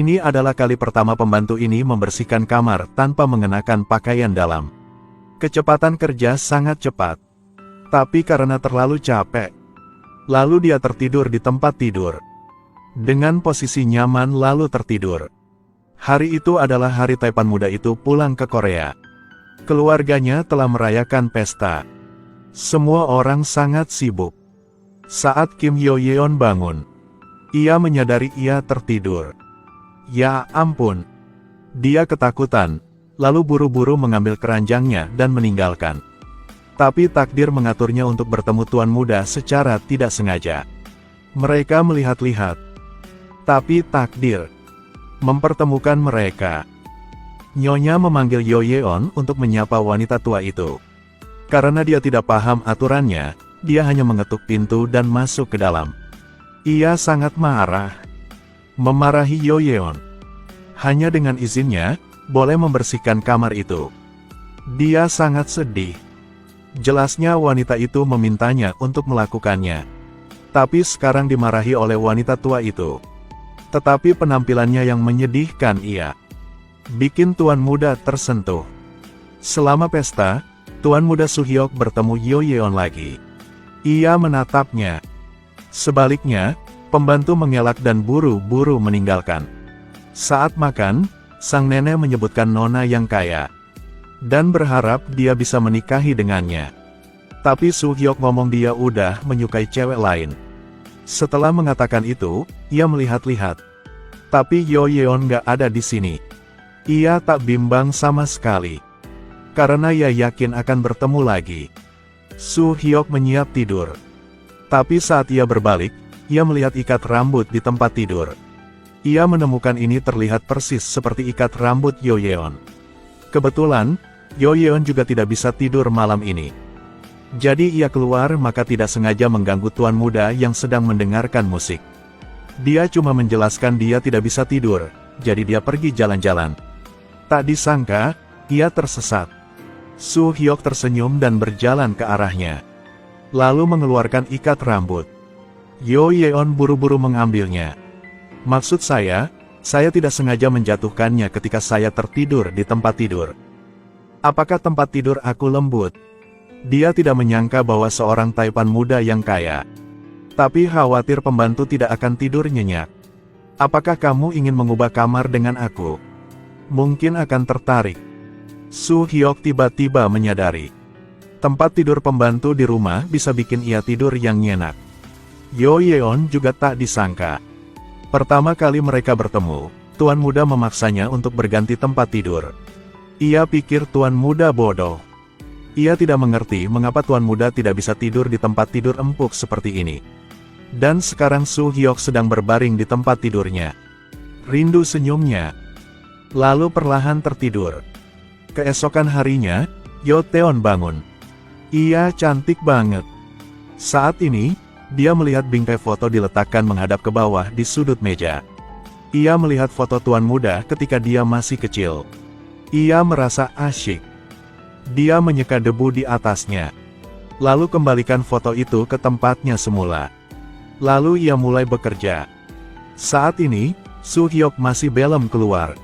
Ini adalah kali pertama pembantu ini membersihkan kamar tanpa mengenakan pakaian dalam. Kecepatan kerja sangat cepat. Tapi karena terlalu capek, lalu dia tertidur di tempat tidur. Dengan posisi nyaman lalu tertidur. Hari itu adalah hari Taipan muda itu pulang ke Korea. Keluarganya telah merayakan pesta. Semua orang sangat sibuk. Saat Kim Yo Yeon bangun, ia menyadari ia tertidur. Ya ampun. Dia ketakutan, lalu buru-buru mengambil keranjangnya dan meninggalkan. Tapi takdir mengaturnya untuk bertemu tuan muda secara tidak sengaja. Mereka melihat-lihat. Tapi takdir mempertemukan mereka. Nyonya memanggil Yo Yeon untuk menyapa wanita tua itu. Karena dia tidak paham aturannya, dia hanya mengetuk pintu dan masuk ke dalam. Ia sangat marah. Memarahi Yo Yeon. Hanya dengan izinnya, boleh membersihkan kamar itu. Dia sangat sedih. Jelasnya wanita itu memintanya untuk melakukannya. Tapi sekarang dimarahi oleh wanita tua itu. Tetapi penampilannya yang menyedihkan bikin tuan muda tersentuh. Selama pesta, tuan muda Suhyok bertemu Yo Yeon lagi. Ia menatapnya. Sebaliknya, pembantu mengelak dan buru-buru meninggalkan. Saat makan, sang nenek menyebutkan nona yang kaya dan berharap dia bisa menikahi dengannya. Tapi Suhyok ngomong dia udah menyukai cewek lain. Setelah mengatakan itu, ia melihat-lihat. Tapi Yo Yeon gak ada di sini. Ia tak bimbang sama sekali. Karena ia yakin akan bertemu lagi. Suhyok menyiap tidur. Tapi saat ia berbalik, ia melihat ikat rambut di tempat tidur. Ia menemukan ini terlihat persis seperti ikat rambut Yo Yeon. Kebetulan, Yo Yeon juga tidak bisa tidur malam ini. Jadi ia keluar maka tidak sengaja mengganggu tuan muda yang sedang mendengarkan musik. Dia cuma menjelaskan dia tidak bisa tidur, jadi dia pergi jalan-jalan. Tak disangka, ia tersesat. Suhyok tersenyum dan berjalan ke arahnya. Lalu mengeluarkan ikat rambut. Yo Yeon buru-buru mengambilnya. Maksud saya tidak sengaja menjatuhkannya ketika saya tertidur di tempat tidur. Apakah tempat tidur aku lembut? Dia tidak menyangka bahwa seorang Taipan muda yang kaya. Tapi khawatir pembantu tidak akan tidur nyenyak. Apakah kamu ingin mengubah kamar dengan aku? Mungkin akan tertarik. Suhyok tiba-tiba menyadari. Tempat tidur pembantu di rumah bisa bikin ia tidur yang nyenyak. Yo Yeon juga tak disangka. Pertama kali mereka bertemu, tuan muda memaksanya untuk berganti tempat tidur. Ia pikir tuan muda bodoh. Ia tidak mengerti mengapa tuan muda tidak bisa tidur di tempat tidur empuk seperti ini. Dan sekarang Suhyok sedang berbaring di tempat tidurnya. Rindu senyumnya. Lalu perlahan tertidur. Keesokan harinya, Yo Taeon bangun. Ia cantik banget. Saat ini, dia melihat bingkai foto diletakkan menghadap ke bawah di sudut meja. Ia melihat foto tuan muda ketika dia masih kecil. Ia merasa asyik. Dia menyeka debu di atasnya. Lalu kembalikan foto itu ke tempatnya semula. Lalu ia mulai bekerja. Saat ini, Suhyok masih belum keluar.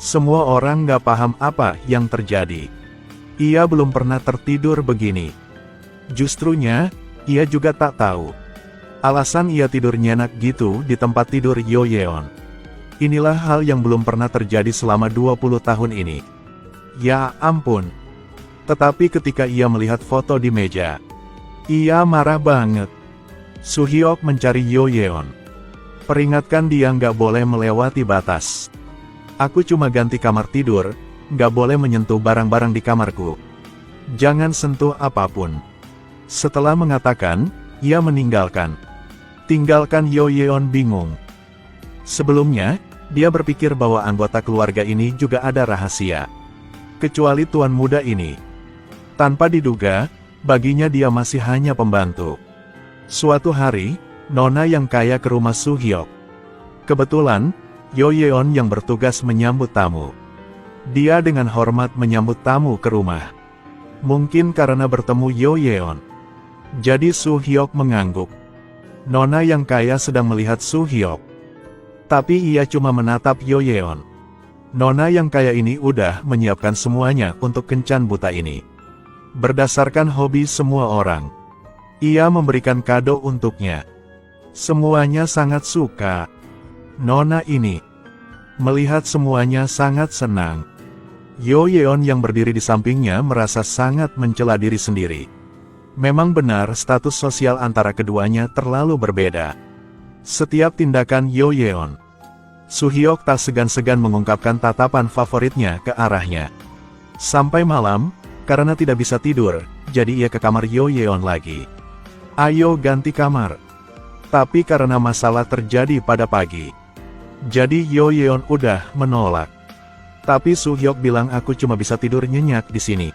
Semua orang gak paham apa yang terjadi. Ia belum pernah tertidur begini. Justrunya, ia juga tak tahu alasan ia tidur nyenyak gitu di tempat tidur Yo Yeon. Inilah hal yang belum pernah terjadi selama 20 tahun ini. Ya ampun. Tetapi ketika ia melihat foto di meja, ia marah banget. Suhyok mencari Yo Yeon. Peringatkan dia nggak boleh melewati batas. Aku cuma ganti kamar tidur, nggak boleh menyentuh barang-barang di kamarku. Jangan sentuh apapun. Setelah mengatakan, ia meninggalkan. Tinggalkan Yo Yeon bingung. Sebelumnya, dia berpikir bahwa anggota keluarga ini juga ada rahasia. Kecuali tuan muda ini. Tanpa diduga, baginya dia masih hanya pembantu. Suatu hari, nona yang kaya ke rumah Suhyok. Kebetulan, Yo Yeon yang bertugas menyambut tamu. Dia dengan hormat menyambut tamu ke rumah. Mungkin karena bertemu Yo Yeon. Jadi Suhyok mengangguk. Nona yang kaya sedang melihat Suhyok. Tapi ia cuma menatap Yo Yeon. Nona yang kaya ini udah menyiapkan semuanya untuk kencan buta ini. Berdasarkan hobi semua orang, ia memberikan kado untuknya. Semuanya sangat suka. Nona ini melihat semuanya sangat senang. Yo Yeon yang berdiri di sampingnya merasa sangat mencela diri sendiri. Memang benar status sosial antara keduanya terlalu berbeda. Setiap tindakan Yo Yeon, Soo-hyuk tak segan-segan mengungkapkan tatapan favoritnya ke arahnya. Sampai malam, karena tidak bisa tidur, jadi ia ke kamar Yo Yeon lagi. Ayo ganti kamar. Tapi karena masalah terjadi pada pagi, jadi Yo Yeon udah menolak. Tapi Soo-hyuk bilang aku cuma bisa tidur nyenyak di sini.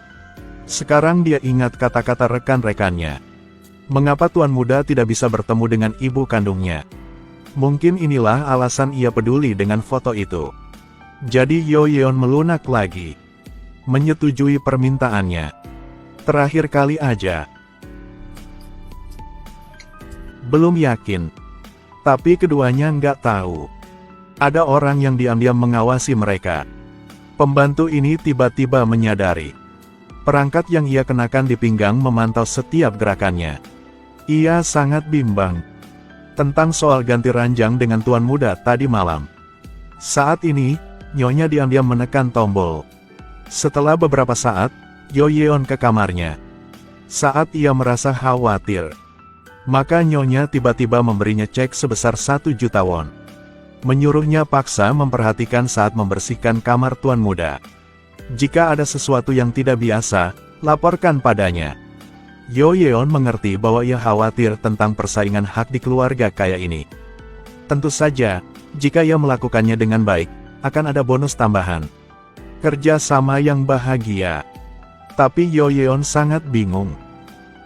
Sekarang dia ingat kata-kata rekan-rekannya. Mengapa tuan muda tidak bisa bertemu dengan ibu kandungnya? Mungkin inilah alasan ia peduli dengan foto itu. Jadi Yo Yeon melunak lagi. Menyetujui permintaannya. Terakhir kali aja. Belum yakin. Tapi keduanya nggak tahu. Ada orang yang diam-diam mengawasi mereka. Pembantu ini tiba-tiba menyadari. Perangkat yang ia kenakan di pinggang memantau setiap gerakannya. Ia sangat bimbang tentang soal ganti ranjang dengan tuan muda tadi malam. Saat ini, Nyonya diam-diam menekan tombol. Setelah beberapa saat, Yo Yeon ke kamarnya. Saat ia merasa khawatir, maka Nyonya tiba-tiba memberinya cek sebesar 1 juta won. Menyuruhnya paksa memperhatikan saat membersihkan kamar tuan muda. Jika ada sesuatu yang tidak biasa, laporkan padanya. Yo Yeon mengerti bahwa ia khawatir tentang persaingan hak di keluarga kaya ini. Tentu saja, jika ia melakukannya dengan baik, akan ada bonus tambahan. Kerja sama yang bahagia. Tapi Yo Yeon sangat bingung.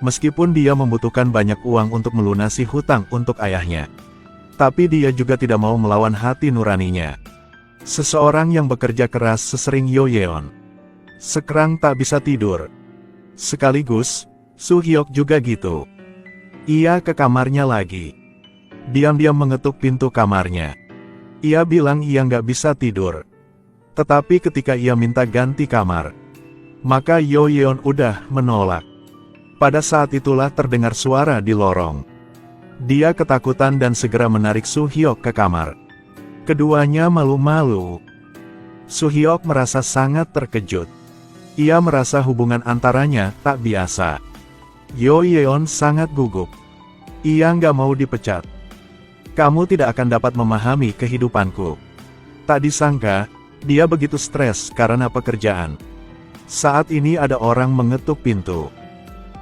Meskipun dia membutuhkan banyak uang untuk melunasi hutang untuk ayahnya, tapi dia juga tidak mau melawan hati nuraninya. Seseorang yang bekerja keras sesering Yo Yeon, sekarang tak bisa tidur. Sekaligus, Soo-hyuk juga gitu. Ia ke kamarnya lagi. Diam-diam mengetuk pintu kamarnya. Ia bilang ia nggak bisa tidur. Tetapi ketika ia minta ganti kamar, maka Yo Yeon udah menolak. Pada saat itulah terdengar suara di lorong. Dia ketakutan dan segera menarik Soo-hyuk ke kamar. Keduanya malu-malu. Soo-hyuk merasa sangat terkejut. Ia merasa hubungan antaranya tak biasa. Yo Yeon sangat gugup. Ia nggak mau dipecat. Kamu tidak akan dapat memahami kehidupanku. Tak disangka, dia begitu stres karena pekerjaan. Saat ini ada orang mengetuk pintu.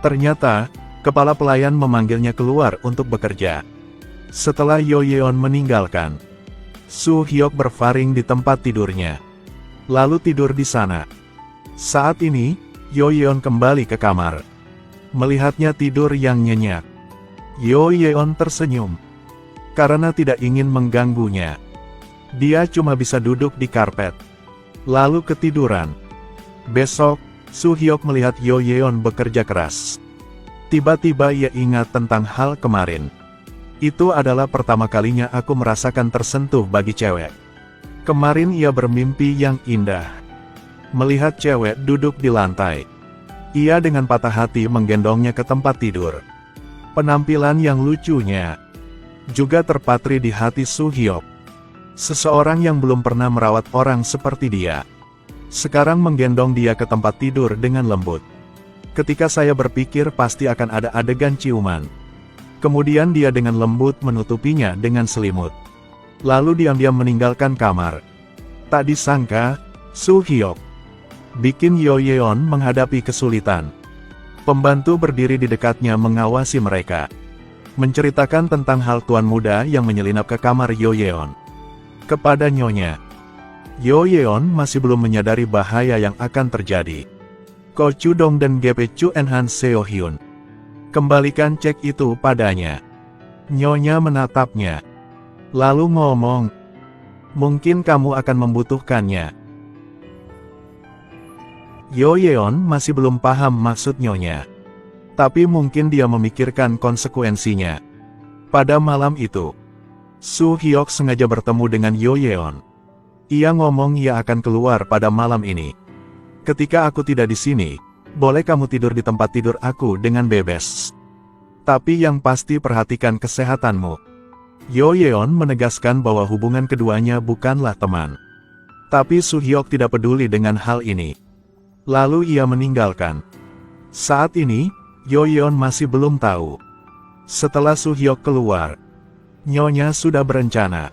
Ternyata, kepala pelayan memanggilnya keluar untuk bekerja. Setelah Yo Yeon meninggalkan, Soo-hyuk berbaring di tempat tidurnya, lalu tidur di sana. Saat ini, Yo Yeon kembali ke kamar. Melihatnya tidur yang nyenyak, Yo Yeon tersenyum. Karena tidak ingin mengganggunya, dia cuma bisa duduk di karpet, lalu ketiduran. Besok, Soo-hyuk melihat Yo Yeon bekerja keras. Tiba-tiba ia ingat tentang hal kemarin. Itu adalah pertama kalinya aku merasakan tersentuh bagi cewek. Kemarin ia bermimpi yang indah. Melihat cewek duduk di lantai. Ia dengan patah hati menggendongnya ke tempat tidur. Penampilan yang lucunya juga terpatri di hati Soo-hyuk. Seseorang yang belum pernah merawat orang seperti dia, sekarang menggendong dia ke tempat tidur dengan lembut. Ketika saya berpikir pasti akan ada adegan ciuman. Kemudian dia dengan lembut menutupinya dengan selimut. Lalu diam-diam meninggalkan kamar. Tak disangka, Soo-hyuk bikin Yo Yeon menghadapi kesulitan. Pembantu berdiri di dekatnya mengawasi mereka. Menceritakan tentang hal tuan muda yang menyelinap ke kamar Yo Yeon. Kepada Nyonya, Yo Yeon masih belum menyadari bahaya yang akan terjadi. Ko Chudong dan GP Chu Enhan Seo Hyun. Kembalikan cek itu padanya. Nyonya menatapnya. Lalu ngomong, mungkin kamu akan membutuhkannya. Yo Yeon masih belum paham maksud Nyonya. Tapi mungkin dia memikirkan konsekuensinya. Pada malam itu, Su Hyok sengaja bertemu dengan Yo Yeon. Ia ngomong ia akan keluar pada malam ini. Ketika aku tidak di sini, boleh kamu tidur di tempat tidur aku dengan bebas. Tapi yang pasti perhatikan kesehatanmu. Yo Yeon menegaskan bahwa hubungan keduanya bukanlah teman. Tapi Su Hyok tidak peduli dengan hal ini. Lalu ia meninggalkan. Saat ini, Yo Yeon masih belum tahu. Setelah Su Hyok keluar, Nyonya sudah berencana.